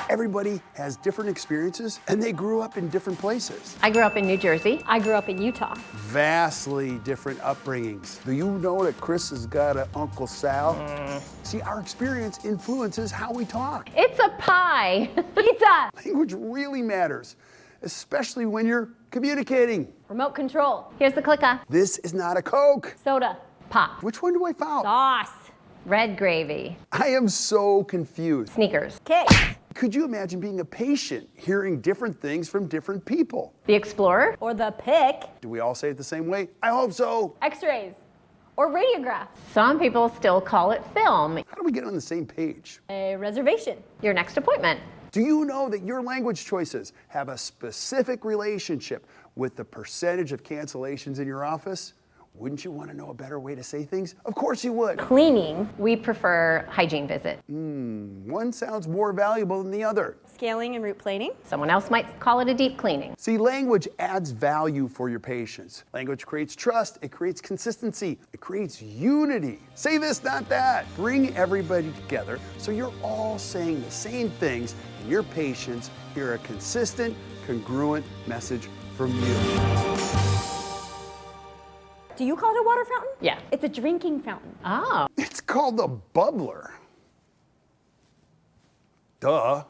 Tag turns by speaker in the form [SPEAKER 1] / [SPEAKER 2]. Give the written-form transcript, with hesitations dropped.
[SPEAKER 1] Everybody has different experiences and they grew up in different places.
[SPEAKER 2] I grew up in New Jersey.
[SPEAKER 3] I grew up in Utah.
[SPEAKER 1] Vastly different upbringings. Do you know that Chris has got an Uncle Sal? See, our experience influences how we talk.
[SPEAKER 2] It's a pie.
[SPEAKER 3] Pizza.
[SPEAKER 1] Language really matters, especially when you're communicating.
[SPEAKER 3] Remote control.
[SPEAKER 2] Here's the clicker.
[SPEAKER 1] This is not a Coke.
[SPEAKER 3] Soda.
[SPEAKER 2] Pop.
[SPEAKER 1] Which one do I foul?
[SPEAKER 3] Sauce.
[SPEAKER 2] Red gravy.
[SPEAKER 1] I am so confused.
[SPEAKER 2] Sneakers.
[SPEAKER 3] Cake.
[SPEAKER 1] Could you imagine being a patient, hearing different things from different people?
[SPEAKER 2] The Explorer.
[SPEAKER 3] Or the pick.
[SPEAKER 1] Do we all say it the same way? I hope so.
[SPEAKER 3] X-rays. Or radiograph.
[SPEAKER 2] Some people still call it film.
[SPEAKER 1] How do we get on the same page?
[SPEAKER 3] A reservation.
[SPEAKER 2] Your next appointment.
[SPEAKER 1] Do you know that your language choices have a specific relationship with the percentage of cancellations in your office? Wouldn't you want to know a better way to say things? Of course you would.
[SPEAKER 3] Cleaning.
[SPEAKER 2] We prefer hygiene visit.
[SPEAKER 1] One sounds more valuable than the other.
[SPEAKER 3] Scaling and root planing.
[SPEAKER 2] Someone else might call it a deep cleaning.
[SPEAKER 1] See, language adds value for your patients. Language creates trust, it creates consistency, it creates unity. Say this, not that. Bring everybody together so you're all saying the same things and your patients hear a consistent, congruent message from you.
[SPEAKER 3] Do you call it a water fountain?
[SPEAKER 2] Yeah.
[SPEAKER 3] It's a drinking fountain.
[SPEAKER 2] Oh.
[SPEAKER 1] It's called a bubbler. Duh.